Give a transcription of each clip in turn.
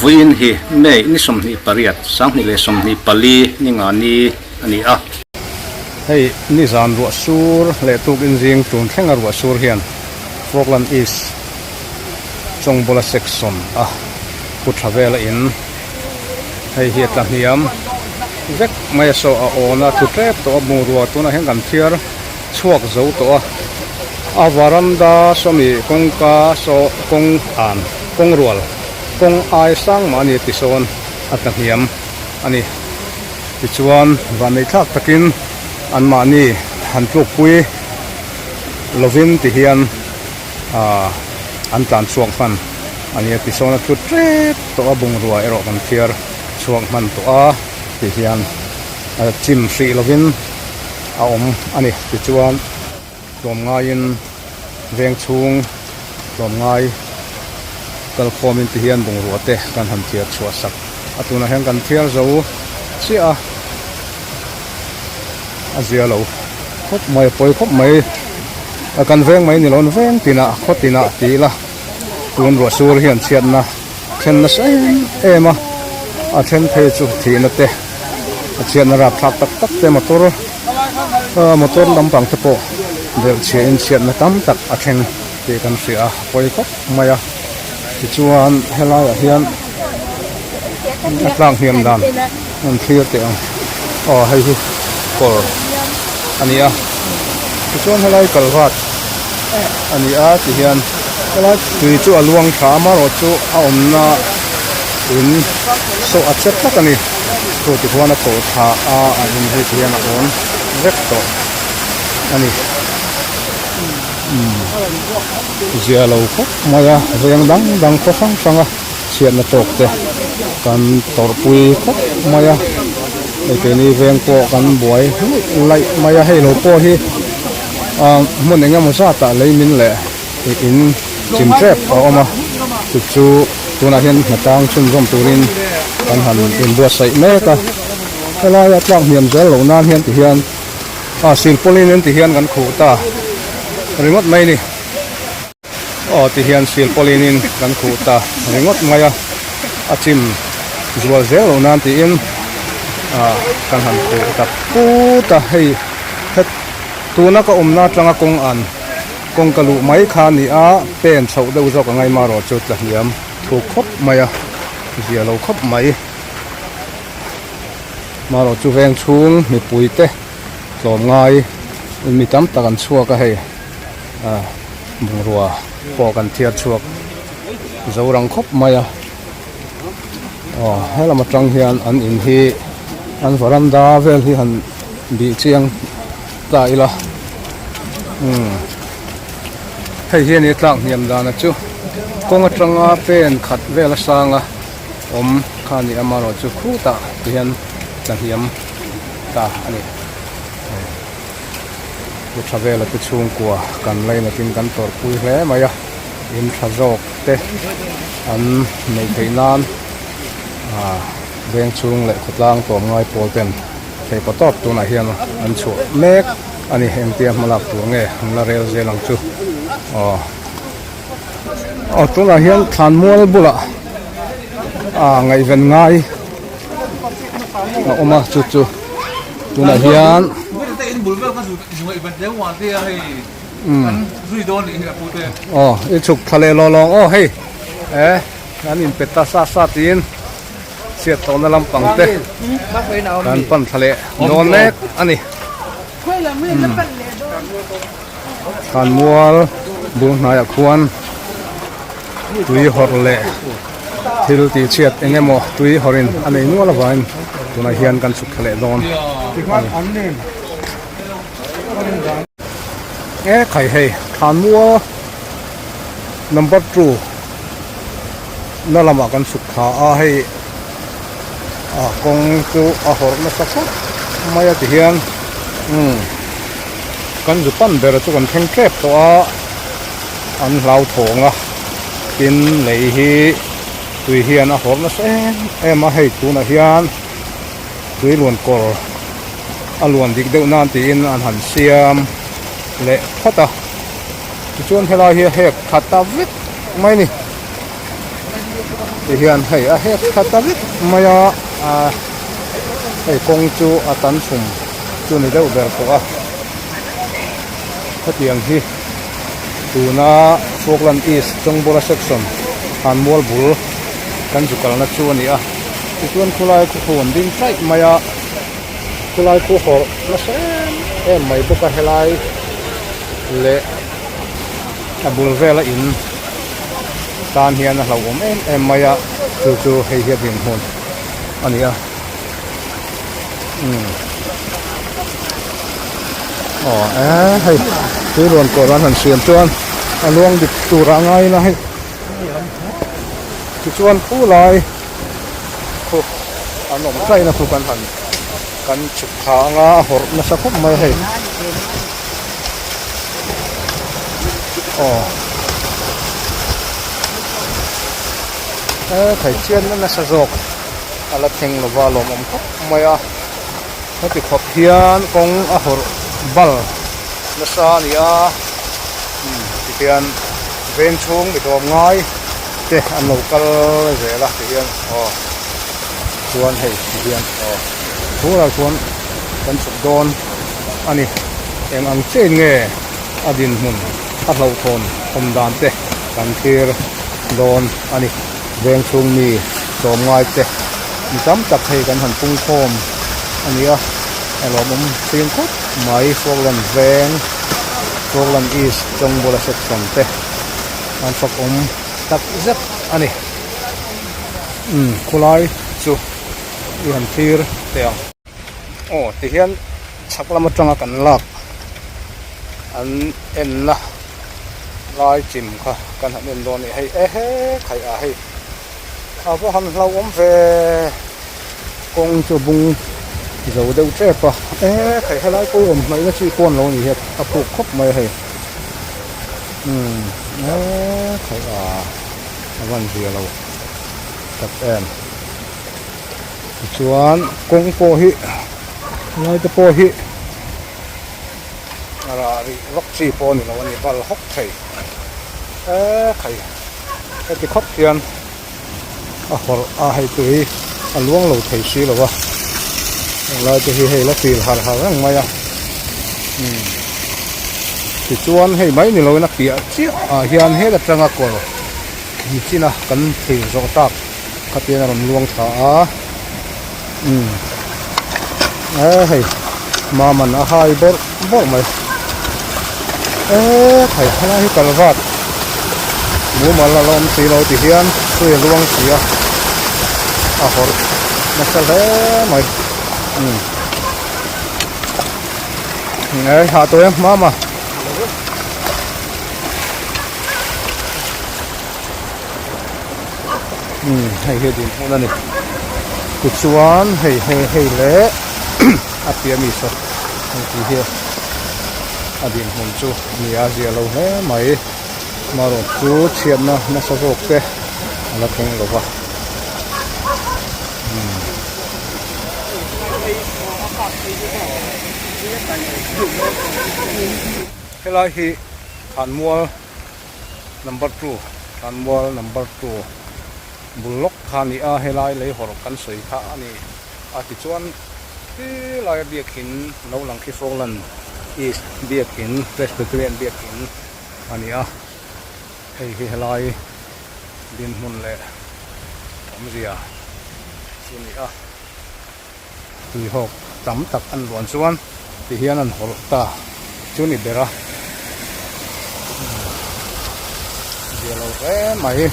Vuin hi mei ni som ni pariat sang ni le som ni pali Ningani ani a hei ni zan ro sur le tuk in jing tun thleng ro sur hian Falkland East chong bola section a pu travel in hei hi thlehniam vek mai so a ona tu trep to mu ro tu na heng kan thiar chuak zo to a varanda somi kongka so kong an tangrual kong ai sang mani tison atanghiam ani tichuan vanei thak takin an mani han tawrhpui lovin ti hian an tlan chuak fan ani tison a tu trep to abung ruwa ero kan thiar chuak man to a ti hian chim hri lovin a om ani tichuan lom ngain veng chung lom ngai kal khomin ti hian bung ruate kan han thiar chua sak atuna hen kan thiar zo chi a zia lo khop mai poi khop mai kan veng mai ni lon veng tina khotina ti la tun ro sur hian chhiatna then na sai ema a then thei chu thina te a chhiatna ra thak tak tak te motor lampang te po del chen chhiatna tam tak a then te kan sia poi khop mai a chuan helai hian atlang hiam dan an clear te hei hi kor ania chuan helai kalvat ania ti hian helai tui chu aluang tha ma ro chu a omna in so a chet tak ani to ti huana to tha a in hi hian a on vek to ani zia lo khop maya veng dang ko sang chiatna tawkte kan tawrhpui khop maya eke ni veng ko kan buai lai maya hei lo po hi mun enga mo sa ta leimin le in chim trap a oma chu tuna hian matang chun rom turin kan han in bua sai me ta helai atlang hiam zel lo nan hian ti hian sil polin ti hian kan khu ta ringot mai ni ti hian sil polinin kan khu ta ringot maya achim zual zel lo nan ti in kan han khu ta pu ta hei het tuna ka umna tlanga kong an kong kalu mai kha ni a pen chho deuh zo ka ngai ma ro chu tlahiam thu khop maya zia lo khop mai ma ro chu veng chung mi pui te tlom ngai mi tam takan chua ka hei bung ruwa po kan thiar chuak zawng khop maya hela matang hian an in hi an varanda vel hi han bi chiang ta ila hei hian ni tlang niam dana chu konga tanga pen khat vela sanga om khani amaro chu khuta hian tlahiam ta ani ku thavela te chung kwa kan leina tin kan tawrhpui hle maya in thazok te an nei theinan veng chung le Khawtlang tom ngai pol ten thei patop tuna hian an chu mek ani hem tiam malak tu nge la rel zelang chu tuna hian than mual bula ngai ven ngai oma chu tuna hian i chuk thale lo long hei an in peta sa tin siat to na lampang te kan pan thale non mek ani kan mual bu na ya khuan tui hor le thil ti chiat engemo tui horin anei nuala vain tuna hian kan chuk thale don khai hei than mua number 2 na lama kan suk kha hei kong chu hor na sakha maya ti hian kan zu pan ber chu kan theng trep to an lau thonga tin nei hi tui hian hor na se em hei tu na hian tui luan kor alwan dik deuh nan ti in an han siam le khota chuan helai hi hek khata vit mai ni hian hei a hek khata vit maya a hei kong chu atan sum chu ni deuh ber poka hetiang hi tuna Falkland East chongbora section hanmual bul kan jukalna chu ani a chuan khulai khu phun ding trai maya khulai khu hor na sen em mai boka helai le abul vela in tan hian a hlo om em maya chu hei hiat hin hon ani a hei cái luồn cổ ran hẳn xiêm chuan luông địch turah ngay này thì chuan cú lại anh nằm cây nó phụ hẳn căn chụp hạ ngã hột nó sắp khúc mày hay thầy chiên nó sẽ rột là thình là vào lồng khúc mày nó thì khóc hiền con hột bal nó xa nè thì hiền ven chung bị đom ngay thế anh lâu cal dễ là thì hiền chuan hay thì hiền thú là chuan cần chụp đòn anh đi em ăn trên nghe adin mun at lâu thôn hôm đàn thế cần kia đòn anh đi ven chung mì đom ngay thế chấm chặt hay cần hẳn phun khom anh đi lo mum tiếng khúc máy Falkland ven Falkland East trong bola section te an phak tak zep ani khulai chu ihan thir teang ti hian chhaklam atanga kan lak an en na lai chim kha kan han en don ni hei khai a hei vo han hlau ve kong chu bung dấu đâu trẻ pa khai helai ko om mai na chi kon lo ni het a pu khop mai hei khai van zia lo tak em chuan kong po hi lai te po hi ara ri lok chi po ni lo ni bal hok thei khai cái khop hian a hor a hei tui a luang lo thei si lo wa lại thì hay là tiền hạt hạt răng mày thì chuan hay mấy người lôi nắp bịa chứ hiền hết là trăng cổ thì chỉ là cần thì rõ tạc các tiền là làm luông thả hay mà mình hai bớt mày thầy hay là cần vặt mua mà là làm gì đâu thì hiền tôi luông gì hồi nó sẽ lấy mày hạ tôi em mama hay cái gì hôm nay cút chuan hay lẽ apia mi so thì here adin hôm chu mi azia lâu he mai mà rồi chú chhiatna nó sẽ zawngte là cái gì vậy helai hi hanmual number 2 hanmual number 2 bulok khani a helai lei hor kan soi kha ani ti chuan ti lai biakin no lang ki Falkland East biakin Presbyterian biakin ani a hei hi helai din mun le amzia sini a tui hok tam tak an luan chuan ti hian an hol ta chu ni bera dia lo mai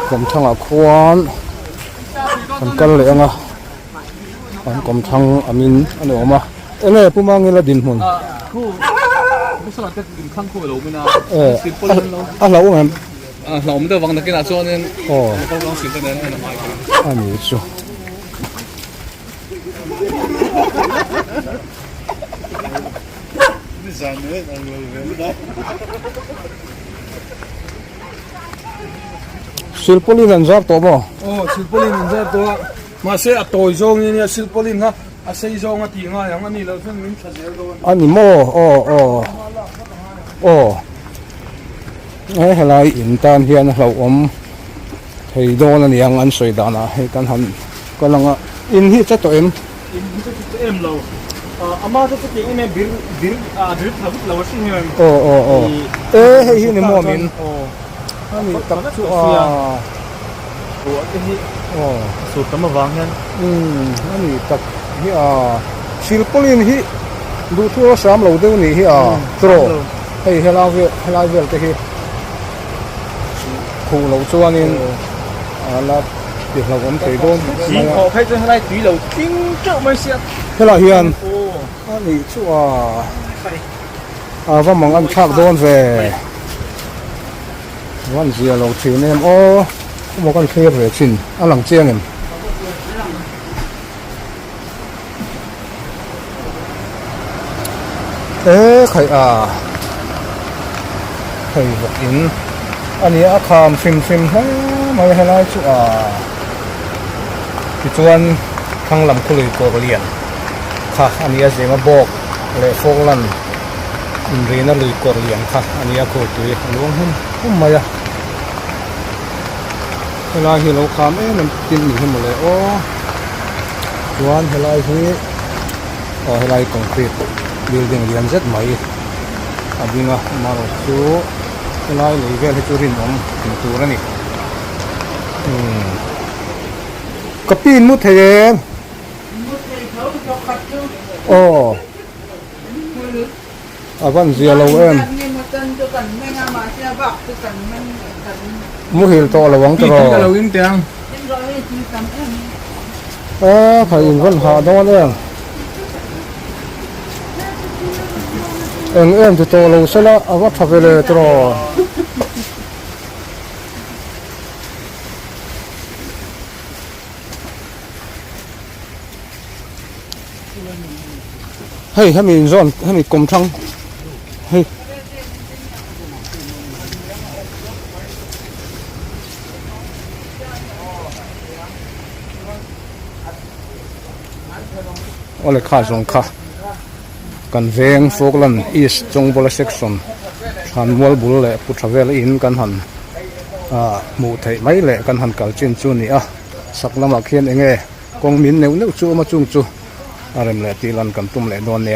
kom thanga khuan kan kal le anga an kom thang amin ani oma ele puma ngela din hun khu sala tek din khang khu lo mina a lo ngam lòng tôi văng được cái nào cho nên câu câu chuyện tôi đến là mai ani chu silpolin an zar to mo silpolin an zar to ma se a toy zawng ni silpolin ha a sei zawng ati nga yang ani lo fen min thazel do ani mo o helai in tan hian hlo om thei don ani ang an soi dana he kan han kalanga in hi cha to em in hi chu em lo ama to ti in bir thabut lo shin hem he hi ni mo min ani tak chu o hi so tama wang hen ani tak hi silpolin hi du thu sam lo deu ni hi tro hei helai vel te hi khu lo chuanin ala ti lo om thei don si kho phai chu helai tui lo ting chau mai sia helai hian ani chu va mang an thak don ve wan zia lo thin em mo kan kher ve chin alang chiang em khai vật in anh ấy kham phim ha mai helai chu thì chuan thang lam khului ko lian kha anh ấy zema bok le Falkland in rena lui ko lian kha anh ấy ko tu luang hum mai helai hi lo kham nam tin ni hum le chuan helai hi helai concrete building lian zet mai adinga maro chu helai lei vel he churin om tin tur ani kapin mu the avan zia lo em mu hil to lawang tro lo in tiang phải in văn hà đó đấy em thì to lâu sẽ là vắt phá vềเลยtro hey hay mình dọn hay mình cùng thăng hey ole kha zong kha kan veng Falkland East chongbola section han mual bul le pu travel in kan han mu thei mai le kan han kal chin chu ni saklama khian enge kong min neu neu chu ma chung chu arem le tilan kan tum le don ne